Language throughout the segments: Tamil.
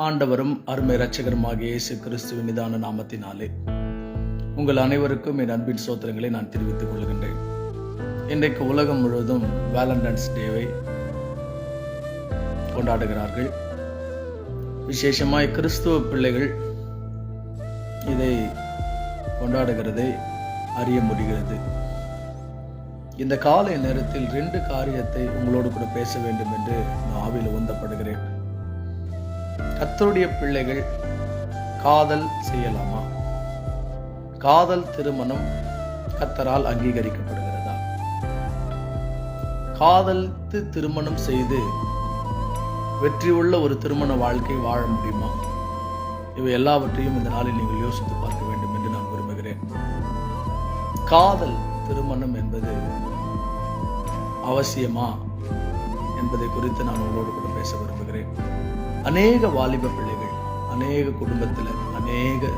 ஆண்டவரும் அருமை இரட்சகருமாகிய இயேசு கிறிஸ்துவின் நிதான நாமத்தினாலே உங்கள் அனைவருக்கும் என் அன்பின் சோத்திரங்களை நான் தெரிவித்துக் கொள்கின்றேன். இன்றைக்கு உலகம் முழுவதும் வேலண்டைன்ஸ் டேவை கொண்டாடுகிறார்கள். விசேஷமாய் கிறிஸ்துவ பிள்ளைகள் இதை கொண்டாடுகிறதை அறிய முடிகிறது. இந்த காலை நேரத்தில் 2 காரியத்தை உங்களோடு கூட பேச வேண்டும் என்று நான் ஆவியில் உந்தப்படுகிறேன். கர்த்தருடைய பிள்ளைகள் காதல் செய்யலாமா? காதல் திருமணம் கர்த்தரால் அங்கீகரிக்கப்படுகிறதா? காதலித்து திருமணம் செய்து வெற்றி உள்ள ஒரு திருமண வாழ்க்கை வாழ முடியுமா? இவை எல்லாவற்றையும் இந்த நாளில் நீங்கள் யோசித்து பார்க்க வேண்டும் என்று நான் விரும்புகிறேன். காதல் திருமணம் என்பது அவசியமா என்பதை குறித்து நான் உங்களோடு கூட பேச விரும்புகிறேன். அநேக வாலிப பிள்ளைகள், அநேக குடும்பத்தில் அநேக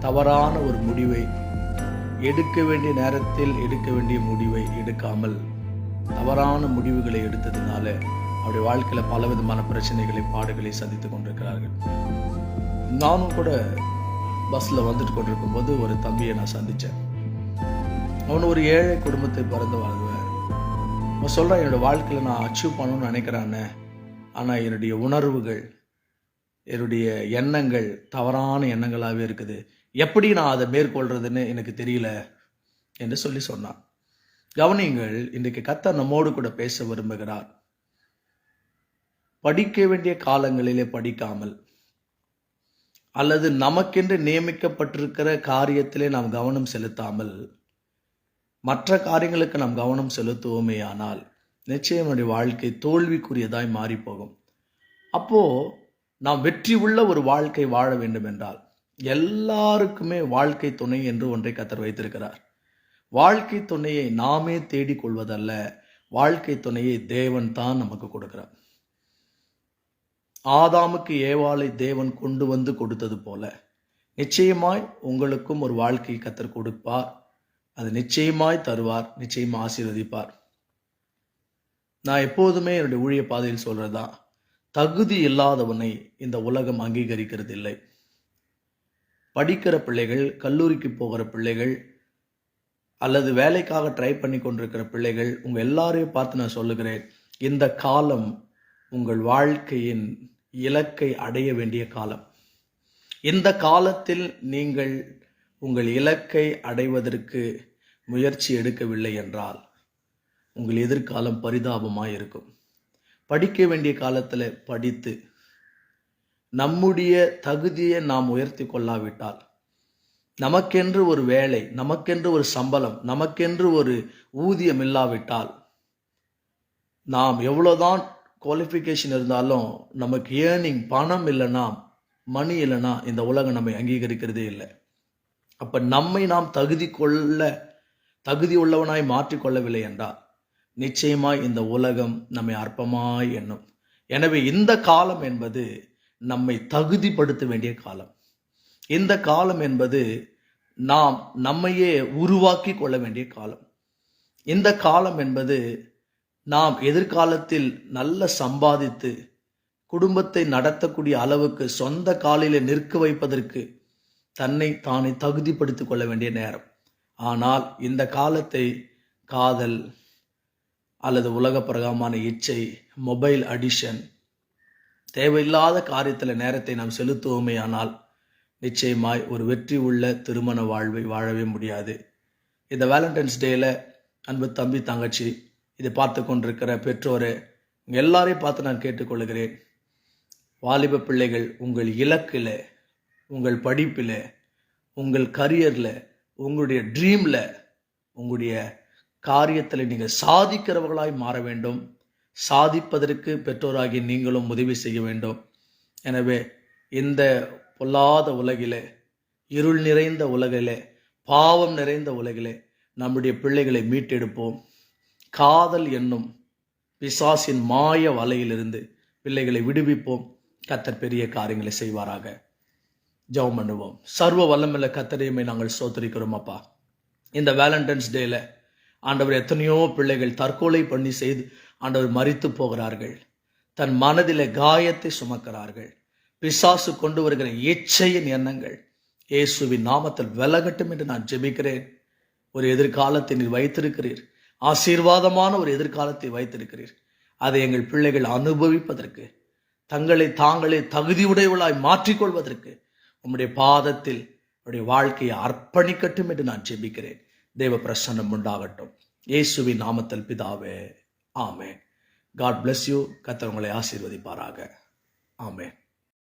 தவறான ஒரு முடிவை எடுக்க வேண்டிய நேரத்தில் எடுக்க வேண்டிய முடிவை எடுக்காமல் தவறான முடிவுகளை எடுத்ததுனால அவருடைய வாழ்க்கையில பலவிதமான பிரச்சனைகளை பாடுகளை சந்தித்துக் கொண்டிருக்கிறார்கள். நானும் கூட பஸ்ல வந்துட்டு கொண்டிருக்கும் போது ஒரு தம்பியை நான் சந்திச்சேன். அவன் ஒரு ஏழை குடும்பத்தை பிறந்து வாழ்வேன். அவன் சொல்றான், என்னோட வாழ்க்கையில நான் அச்சீவ் பண்ணணும்னு நினைக்கிறானே, ஆனால் என்னுடைய உணர்வுகள், என்னுடைய எண்ணங்கள் தவறான எண்ணங்களாகவே இருக்குது. எப்படி நான் அதை மேற்கொள்றதுன்னு எனக்கு தெரியல என்று சொன்னான். கவனிங்கள், இன்றைக்கு கர்த்தர் நம்மோடு கூட பேச விரும்புகிறார். படிக்க வேண்டிய காலங்களிலே படிக்காமல் அல்லது நமக்கென்று நியமிக்கப்பட்டிருக்கிற காரியத்திலே நாம் கவனம் செலுத்தாமல் மற்ற காரியங்களுக்கு நாம் கவனம் செலுத்துவோமே ஆனால் நிச்சயம் நம்முடைய வாழ்க்கை தோல்விக்குரியதாய் மாறி போகும். அப்போ நாம் வெற்றி உள்ள ஒரு வாழ்க்கை வாழ வேண்டும் என்றால் எல்லாருக்குமே வாழ்க்கை துணை என்று ஒன்றை கர்த்தர் வைத்திருக்கிறார். வாழ்க்கை துணையை நாமே தேடிக் கொள்வதல்ல, வாழ்க்கை துணையை தேவன் தான் நமக்கு கொடுக்கிறார். ஆதாமுக்கு ஏவாளை தேவன் கொண்டு வந்து கொடுத்தது போல நிச்சயமாய் உங்களுக்கும் ஒரு வாழ்க்கை கர்த்தர் கொடுப்பார். அது நிச்சயமாய் தருவார், நிச்சயமா ஆசீர்வதிப்பார். நான் எப்போதுமே என்னுடைய ஊழிய பாதையில் சொல்றதுதான், தகுதி இல்லாதவனை இந்த உலகம் அங்கீகரிக்கிறது இல்லை. படிக்கிற பிள்ளைகள், கல்லூரிக்கு போகிற பிள்ளைகள் அல்லது வேலைக்காக ட்ரை பண்ணி கொண்டிருக்கிற பிள்ளைகள், உங்க எல்லாரையும் பார்த்து நான் சொல்லுகிறேன், இந்த காலம் உங்கள் வாழ்க்கையின் இலக்கை அடைய வேண்டிய காலம். இந்த காலத்தில் நீங்கள் உங்கள் இலக்கை அடைவதற்கு முயற்சி எடுக்கவில்லை என்றால் உங்கள் எதிர்காலம் பரிதாபமாய் இருக்கும். படிக்க வேண்டிய காலத்தில் படித்து நம்முடைய தகுதியை நாம் உயர்த்தி கொள்ளாவிட்டால், நமக்கென்று ஒரு வேலை, நமக்கென்று ஒரு சம்பளம், நமக்கென்று ஒரு ஊதியம் இல்லாவிட்டால், நாம் எவ்வளோதான் குவாலிஃபிகேஷன் இருந்தாலும் நமக்கு ஏர்னிங் பணம் இல்லைன்னா, மணி இல்லைன்னா இந்த உலகம் நம்மை அங்கீகரிக்கிறதே இல்லை. அப்ப நம்மை நாம் தகுதி உள்ளவனாய் மாற்றிக்கொள்ளவில்லை என்றால் நிச்சயமாய் இந்த உலகம் நம்மை அற்பமாய் எண்ணும். எனவே இந்த காலம் என்பது நம்மை தகுதிப்படுத்த வேண்டிய காலம். இந்த காலம் என்பது நாம் நம்மையே உருவாக்கி கொள்ள வேண்டிய காலம். இந்த காலம் என்பது நாம் எதிர்காலத்தில் நல்ல சம்பாதித்து குடும்பத்தை நடத்தக்கூடிய அளவுக்கு சொந்த காலில் நிற்க வைப்பதற்கு தன்னை தானே தகுதிப்படுத்திக் கொள்ள வேண்டிய நேரம். ஆனால் இந்த காலத்தை காதல் அல்லது உலக பிரகாரமான இச்சை, மொபைல் அடிஷன், தேவையில்லாத காரியத்தில் நேரத்தை நாம் செலுத்துவோமே ஆனால் நிச்சயமாய் ஒரு வெற்றி உள்ள திருமண வாழ்வை வாழவே முடியாது. இந்த வேலண்டைன்ஸ் டேல அன்பு தம்பி, தங்கச்சி, இதை பார்த்து கொண்டிருக்கிற பெற்றோரை எல்லாரையும் பார்த்து நான் கேட்டுக்கொள்கிறேன். வாலிப பிள்ளைகள், உங்கள் இலக்கில், உங்கள் படிப்பில், உங்கள் கரியரில், உங்களுடைய ட்ரீமில், உங்களுடைய காரியத்தில் நீங்கள் சாதிக்கிறவர்களாய் மாற வேண்டும். சாதிப்பதற்கு பெற்றோராகி நீங்களும் உதவி செய்ய வேண்டும். எனவே இந்த பொல்லாத உலகிலே, இருள் நிறைந்த உலகிலே, பாவம் நிறைந்த உலகிலே நம்முடைய பிள்ளைகளை மீட்டெடுப்போம். காதல் என்னும் பிசாசின் மாய வலையிலிருந்து பிள்ளைகளை விடுவிப்போம். கர்த்தர் பெரிய காரியங்களை செய்வாராக. ஜெபம் பண்ணுவோம். சர்வ வல்லமையுள்ள கர்த்தரையுமே நாங்கள் ஸ்தோத்திரிக்கிறோம் அப்பா. இந்த வேலண்டைன்ஸ் டேல ஆண்டவர் எத்தனையோ பிள்ளைகள் தற்கொலை பண்ணி செய்து ஆண்டவர் மரித்து போகிறார்கள். தன் மனதிலே காயத்தை சுமக்கிறார்கள். பிசாசு கொண்டு வருகிற இச்சையின் எண்ணங்கள் இயேசுவின் நாமத்தில் விலகட்டும் என்று நான் ஜெபிக்கிறேன். ஒரு எதிர்காலத்தை நீர் வைத்திருக்கிறீர், ஆசீர்வாதமான ஒரு எதிர்காலத்தை வைத்திருக்கிறீர். அதை எங்கள் பிள்ளைகள் அனுபவிப்பதற்கு, தங்களை தாங்களே தகுதியுடையவளாய் மாற்றிக்கொள்வதற்கு உம்முடைய பாதத்தில் அவருடைய வாழ்க்கையை அர்ப்பணிக்கட்டும் என்று நான் ஜெபிக்கிறேன். தேவ பிரசன்னம் உண்டாகட்டும். இயேசுவின் நாமத்தில் பிதாவே, ஆமென். God bless you. கர்த்தர் உங்களை ஆசீர்வதிப்பாராக. ஆமென்.